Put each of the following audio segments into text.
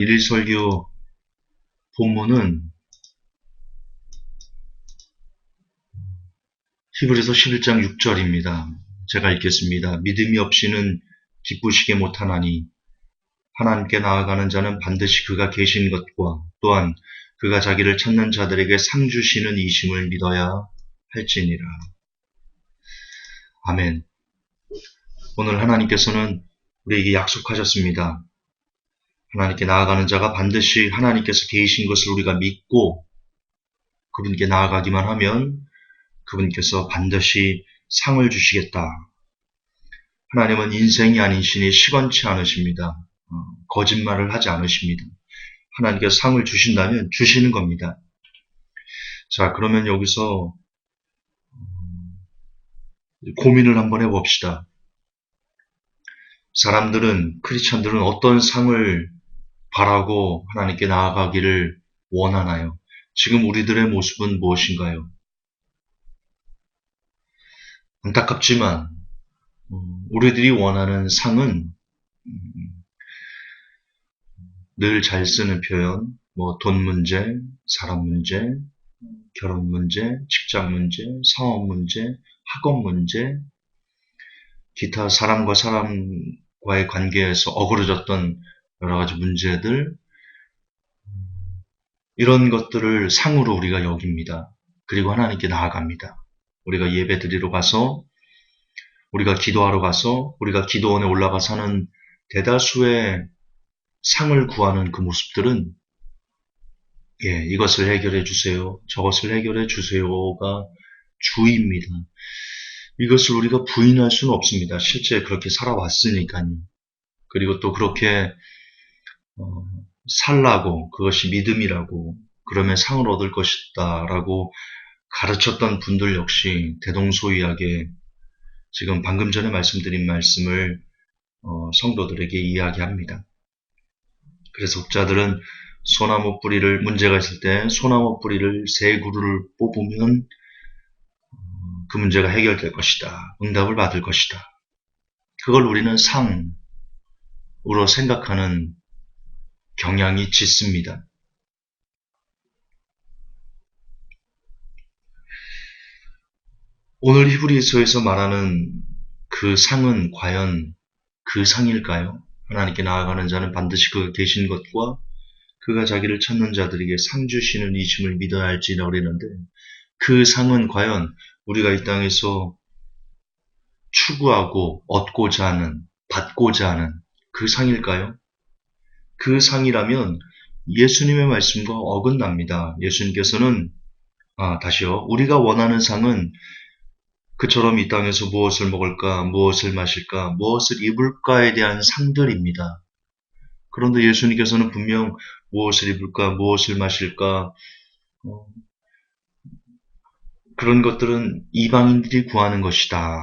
일일 설교 본문은 히브리서 11장 6절입니다. 제가 읽겠습니다. 믿음이 없이는 기쁘시게 못하나니 하나님께 나아가는 자는 반드시 그가 계신 것과 또한 그가 자기를 찾는 자들에게 상 주시는 이심을 믿어야 할지니라. 아멘. 오늘 하나님께서는 우리에게 약속하셨습니다. 하나님께 나아가는 자가 반드시 하나님께서 계신 것을 우리가 믿고 그분께 나아가기만 하면 그분께서 반드시 상을 주시겠다. 하나님은 인생이 아닌 신이 시건치 않으십니다. 거짓말을 하지 않으십니다. 하나님께서 상을 주신다면 주시는 겁니다. 자, 그러면 여기서 고민을 한번 해봅시다. 사람들은, 크리스천들은 어떤 상을 바라고 하나님께 나아가기를 원하나요? 지금 우리들의 모습은 무엇인가요? 안타깝지만 우리들이 원하는 상은 늘 잘 쓰는 표현, 돈 문제, 사람 문제, 결혼 문제, 직장 문제, 사업 문제, 학업 문제, 기타 사람과 사람과의 관계에서 어그러졌던 여러 가지 문제들, 이런 것들을 상으로 우리가 여깁니다. 그리고 하나님께 나아갑니다. 우리가 예배 드리러 가서, 우리가 기도하러 가서, 우리가 기도원에 올라가서 하는 대다수의 상을 구하는 그 모습들은 이것을 해결해 주세요. 저것을 해결해 주세요가 주입니다. 이것을 우리가 부인할 수는 없습니다. 실제 그렇게 살아왔으니까요. 그리고 또 그렇게 살라고, 그것이 믿음이라고, 그러면 상을 얻을 것이다 라고 가르쳤던 분들 역시 대동소이하게 지금 방금 전에 말씀드린 말씀을 성도들에게 이야기합니다. 그래서 학자들은 소나무 뿌리를, 문제가 있을 때 소나무 뿌리를 세 그루를 뽑으면 그 문제가 해결될 것이다. 응답을 받을 것이다. 그걸 우리는 상으로 생각하는 경향이 짙습니다. 오늘 히브리서에서 말하는 그 상은 과연 그 상일까요? 하나님께 나아가는 자는 반드시 그가 계신 것과 그가 자기를 찾는 자들에게 상 주시는 이심을 믿어야 할지라고 그랬는데 그 상은 과연 우리가 이 땅에서 추구하고 얻고자 하는, 받고자 하는 그 상일까요? 그 상이라면 예수님의 말씀과 어긋납니다. 예수님께서는 다시요. 우리가 원하는 상은 그처럼 이 땅에서 무엇을 먹을까, 무엇을 마실까, 무엇을 입을까에 대한 상들입니다. 그런데 예수님께서는 분명 무엇을 입을까, 무엇을 마실까, 그런 것들은 이방인들이 구하는 것이다.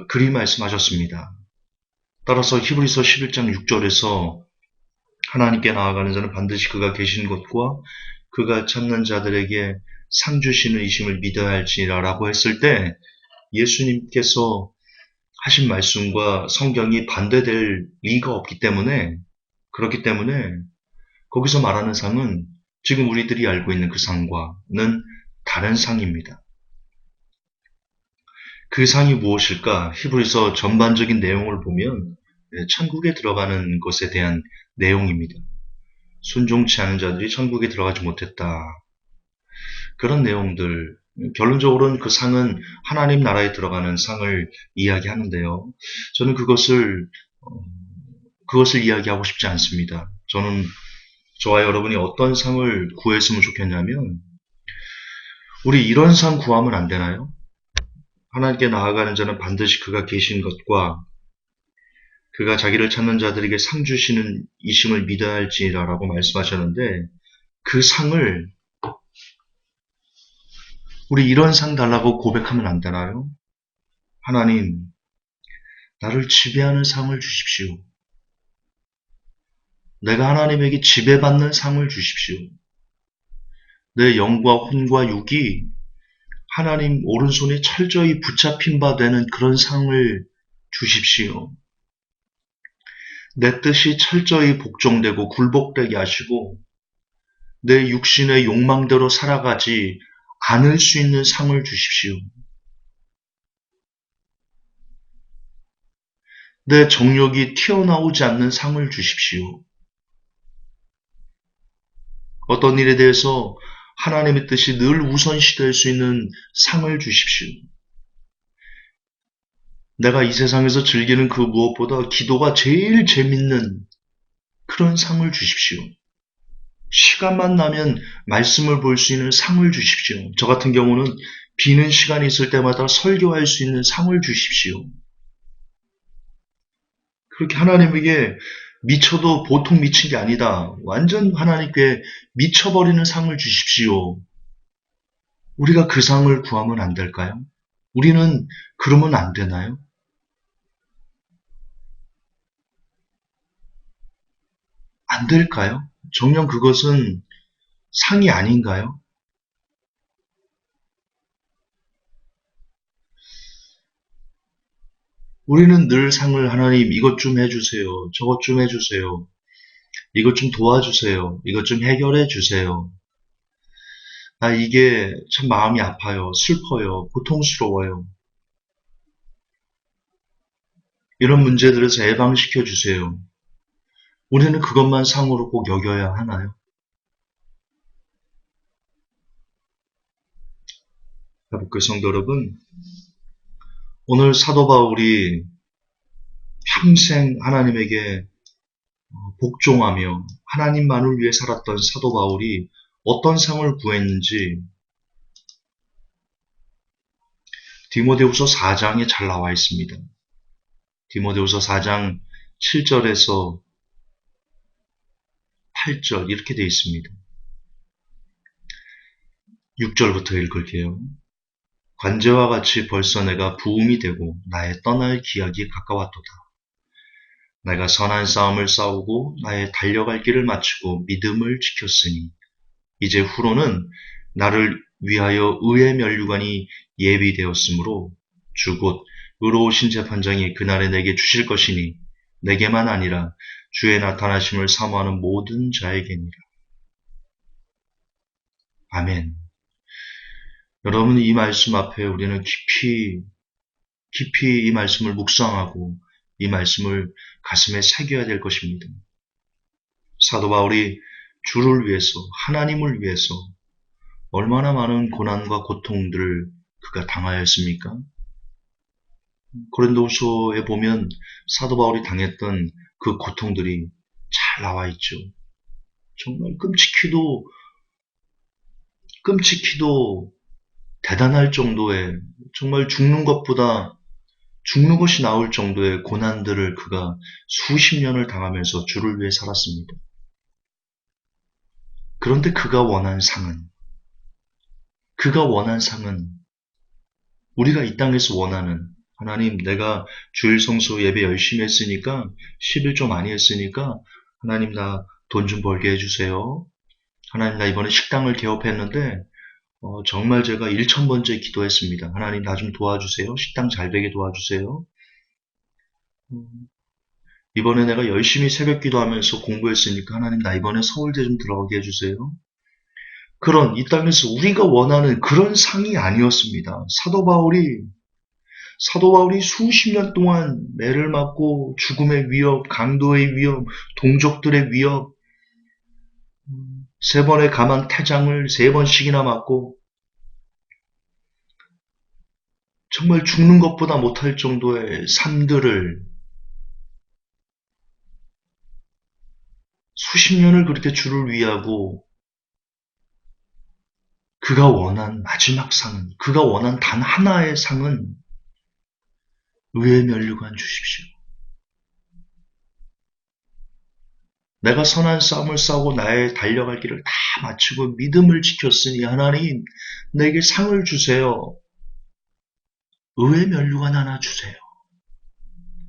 그리 말씀하셨습니다. 따라서 히브리서 11장 6절에서 하나님께 나아가는 자는 반드시 그가 계신 것과 그가 찾는 자들에게 상 주시는 이심을 믿어야 할지라고 했을 때 예수님께서 하신 말씀과 성경이 반대될 리가 없기 때문에 그렇기 때문에 거기서 말하는 상은 지금 우리들이 알고 있는 그 상과는 다른 상입니다. 그 상이 무엇일까? 히브리서 전반적인 내용을 보면 천국에 들어가는 것에 대한 내용입니다. 순종치 않은 자들이 천국에 들어가지 못했다. 그런 내용들, 결론적으로는 그 상은 하나님 나라에 들어가는 상을 이야기하는데요. 저는 그것을 이야기하고 싶지 않습니다. 저는 저와 여러분이 어떤 상을 구했으면 좋겠냐면 우리 이런 상 구하면 안 되나요? 하나님께 나아가는 자는 반드시 그가 계신 것과 그가 자기를 찾는 자들에게 상 주시는 이심을 믿어야 할지라고 말씀하셨는데 그 상을 우리 이런 상 달라고 고백하면 안 되나요? 하나님, 나를 지배하는 상을 주십시오. 내가 하나님에게 지배받는 상을 주십시오. 내 영과 혼과 육이 하나님 오른손에 철저히 붙잡힌 바 되는 그런 상을 주십시오. 내 뜻이 철저히 복종되고 굴복되게 하시고 내 육신의 욕망대로 살아가지 않을 수 있는 상을 주십시오. 내 정욕이 튀어나오지 않는 상을 주십시오. 어떤 일에 대해서 하나님의 뜻이 늘 우선시될 수 있는 상을 주십시오. 내가 이 세상에서 즐기는 그 무엇보다 기도가 제일 재밌는 그런 상을 주십시오. 시간만 나면 말씀을 볼 수 있는 상을 주십시오. 저 같은 경우는 비는 시간이 있을 때마다 설교할 수 있는 상을 주십시오. 그렇게 하나님에게 미쳐도 보통 미친 게 아니다. 완전 하나님께 미쳐버리는 상을 주십시오. 우리가 그 상을 구하면 안 될까요? 우리는 그러면 안 되나요? 안 될까요? 정녕 그것은 상이 아닌가요? 우리는 늘 상을 하나님 이것 좀 해주세요. 저것 좀 해주세요. 이것 좀 도와주세요. 이것 좀 해결해 주세요. 나 이게 참 마음이 아파요. 슬퍼요. 고통스러워요. 이런 문제들에서 해방시켜 주세요. 우리는 그것만 상으로 꼭 여겨야 하나요? 가볼까요, 성도 여러분? 오늘 사도 바울이 평생 하나님에게 복종하며 하나님만을 위해 살았던 사도 바울이 어떤 상을 구했는지 디모데후서 4장에 잘 나와 있습니다. 디모데후서 4장 7절에서 8절 이렇게 되어 있습니다. 6절부터 읽을게요. 관제와 같이 벌써 내가 부음이 되고 나의 떠날 기약이 가까웠도다. 내가 선한 싸움을 싸우고 나의 달려갈 길을 마치고 믿음을 지켰으니 이제 후로는 나를 위하여 의의 면류관이 예비되었으므로 주 곧 의로우신 재판장이 그날에 내게 주실 것이니 내게만 아니라 주의 나타나심을 사모하는 모든 자에게니라. 아멘. 여러분 이 말씀 앞에 우리는 깊이 이 말씀을 묵상하고 이 말씀을 가슴에 새겨야 될 것입니다. 사도 바울이 주를 위해서 하나님을 위해서 얼마나 많은 고난과 고통들을 그가 당하였습니까? 고린도후서에 보면 사도 바울이 당했던 그 고통들이 잘 나와 있죠. 정말 끔찍히도 대단할 정도의 정말 죽는 것이 나올 정도의 고난들을 그가 수십 년을 당하면서 주를 위해 살았습니다. 그런데 그가 원한 상은 우리가 이 땅에서 원하는 하나님 내가 주일 성수 예배 열심히 했으니까 11조 많이 했으니까 하나님 나 돈 좀 벌게 해주세요. 하나님 나 이번에 식당을 개업했는데 정말 제가 1000번째 기도했습니다. 하나님 나 좀 도와주세요. 식당 잘 되게 도와주세요. 이번에 내가 열심히 새벽 기도하면서 공부했으니까 하나님 나 이번에 서울대 좀 들어가게 해주세요. 그런 이 땅에서 우리가 원하는 그런 상이 아니었습니다. 사도 바울이 수십 년 동안 매를 맞고 죽음의 위협, 강도의 위협, 동족들의 위협, 세 번의 가만 태장을 세 번씩이나 맞고 정말 죽는 것보다 못할 정도의 삶들을 수십 년을 그렇게 주를 위하고 그가 원한 마지막 상은 그가 원한 단 하나의 상은 의의 면류관 주십시오. 내가 선한 싸움을 싸우고 나의 달려갈 길을 다 마치고 믿음을 지켰으니 하나님 내게 상을 주세요. 의의 면류관 하나 주세요.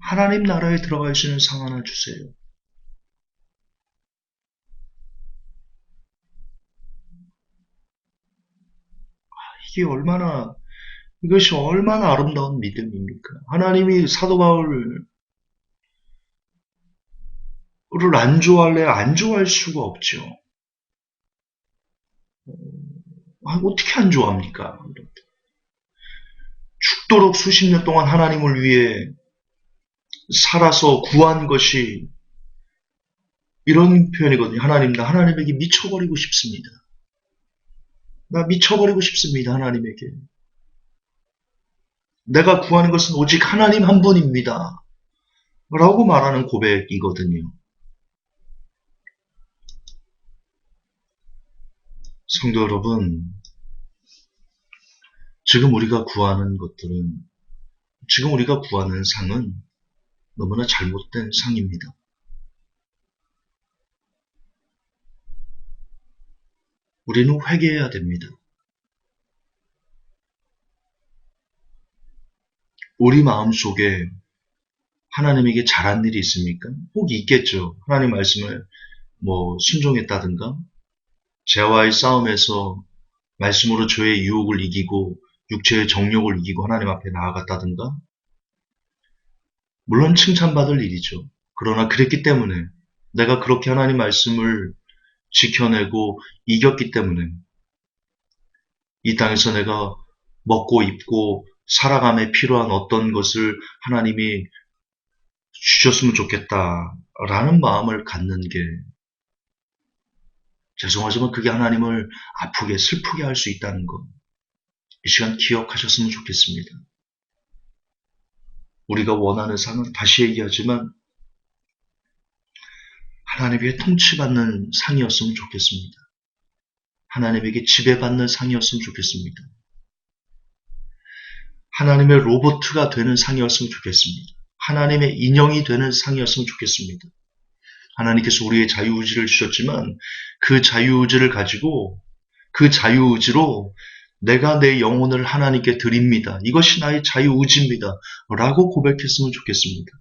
하나님 나라에 들어갈 수 있는 상 하나 주세요. 이것이 얼마나 아름다운 믿음입니까? 하나님이 사도 바울 안 좋아할래? 안 좋아할 수가 없죠. 어떻게 안 좋아합니까? 죽도록 수십 년 동안 하나님을 위해 살아서 구한 것이 이런 표현이거든요. 하나님, 나 하나님에게 미쳐버리고 싶습니다. 나 미쳐버리고 싶습니다. 하나님에게. 내가 구하는 것은 오직 하나님 한 분입니다. 라고 말하는 고백이거든요. 성도 여러분, 지금 우리가 구하는 것들은, 지금 우리가 구하는 상은 너무나 잘못된 상입니다. 우리는 회개해야 됩니다. 우리 마음속에 하나님에게 잘한 일이 있습니까? 혹 있겠죠. 하나님 말씀을 순종했다든가, 죄와의 싸움에서 말씀으로 죄의 유혹을 이기고 육체의 정욕을 이기고 하나님 앞에 나아갔다든가, 물론 칭찬받을 일이죠. 그러나 그랬기 때문에 내가 그렇게 하나님 말씀을 지켜내고 이겼기 때문에 이 땅에서 내가 먹고 입고 살아감에 필요한 어떤 것을 하나님이 주셨으면 좋겠다라는 마음을 갖는 게, 죄송하지만 그게 하나님을 아프게 슬프게 할 수 있다는 것, 이 시간 기억하셨으면 좋겠습니다. 우리가 원하는 상은 다시 얘기하지만 하나님에게 통치받는 상이었으면 좋겠습니다. 하나님에게 지배받는 상이었으면 좋겠습니다. 하나님의 로봇가 되는 상이었으면 좋겠습니다. 하나님의 인형이 되는 상이었으면 좋겠습니다. 하나님께서 우리의 자유의지를 주셨지만 그 자유의지를 가지고 그 자유의지로 내가 내 영혼을 하나님께 드립니다. 이것이 나의 자유의지입니다. 라고 고백했으면 좋겠습니다.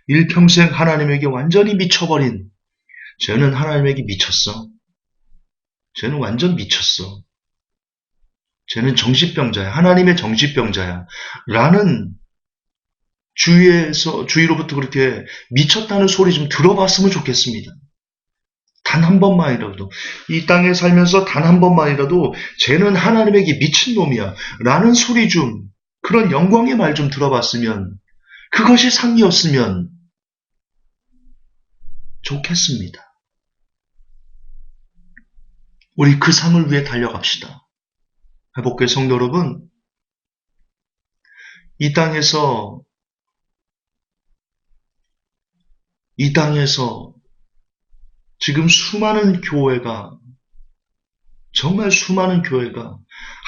일평생 하나님에게 완전히 미쳐버린, 쟤는 하나님에게 미쳤어. 쟤는 완전 미쳤어. 쟤는 정신병자야. 하나님의 정신병자야. 라는 주위로부터 그렇게 미쳤다는 소리 좀 들어봤으면 좋겠습니다. 단 한 번만이라도, 이 땅에 살면서 단 한 번만이라도 쟤는 하나님에게 미친놈이야 라는 소리 좀, 그런 영광의 말 좀 들어봤으면, 그것이 상이었으면 좋겠습니다. 우리 그 상을 위해 달려갑시다. 회복교회 성도 여러분, 이 땅에서 지금 정말 수많은 교회가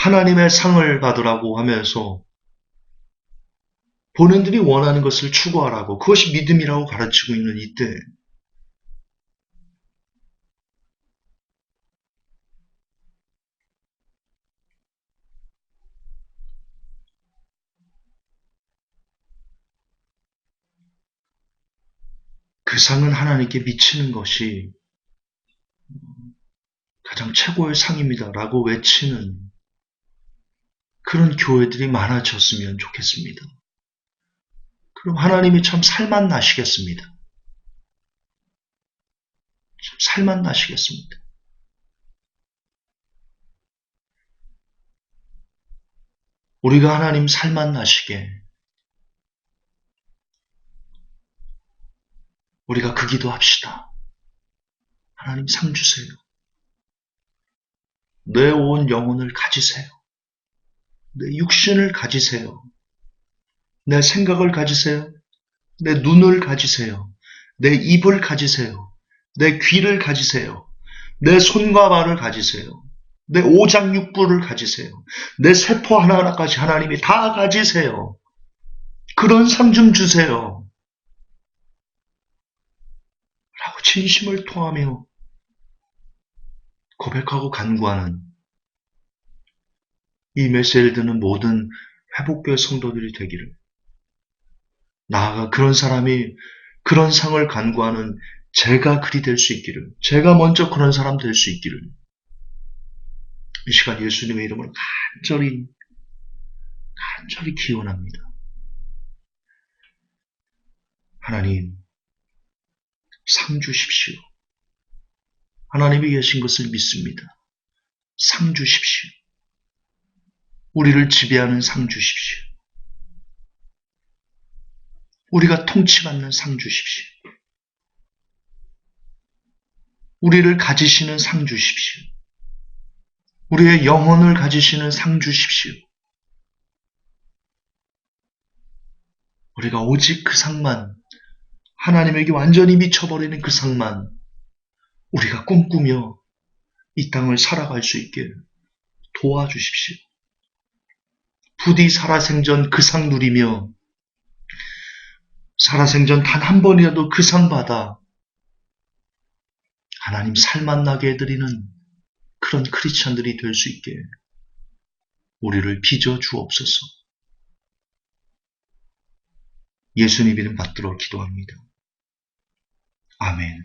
하나님의 상을 받으라고 하면서 본인들이 원하는 것을 추구하라고, 그것이 믿음이라고 가르치고 있는 이때, 그 상은 하나님께 미치는 것이 가장 최고의 상입니다 라고 외치는 그런 교회들이 많아졌으면 좋겠습니다. 그럼 하나님이 참 살만 나시겠습니다. 참 살만 나시겠습니다. 우리가 하나님 살만 나시게, 우리가 그 기도합시다. 하나님 상 주세요. 내 온 영혼을 가지세요. 내 육신을 가지세요. 내 생각을 가지세요. 내 눈을 가지세요. 내 입을 가지세요. 내 귀를 가지세요. 내 손과 발을 가지세요. 내 오장육부를 가지세요. 내 세포 하나하나까지 하나님이 다 가지세요. 그런 상 좀 주세요. 라고 진심을 통하며 고백하고 간구하는 이 메시지를 듣는 모든 회복교회 성도들이 되기를, 나아가 그런 사람이 그런 상을 간구하는 제가 그리 될 수 있기를, 제가 먼저 그런 사람 될 수 있기를, 이 시간 예수님의 이름으로 간절히 기원합니다. 하나님, 상 주십시오. 하나님이 계신 것을 믿습니다. 상 주십시오. 우리를 지배하는 상 주십시오. 우리가 통치받는 상 주십시오. 우리를 가지시는 상 주십시오. 우리의 영혼을 가지시는 상 주십시오. 우리가 오직 그 상만, 하나님에게 완전히 미쳐버리는 그 상만 우리가 꿈꾸며 이 땅을 살아갈 수 있게 도와주십시오. 부디 살아생전 그 상 누리며 살아생전 단 한 번이라도 그 상 받아 하나님 살맛나게 해드리는 그런 크리스찬들이 될 수 있게 우리를 빚어 주옵소서. 예수님 이름 받들어 기도합니다. 아멘.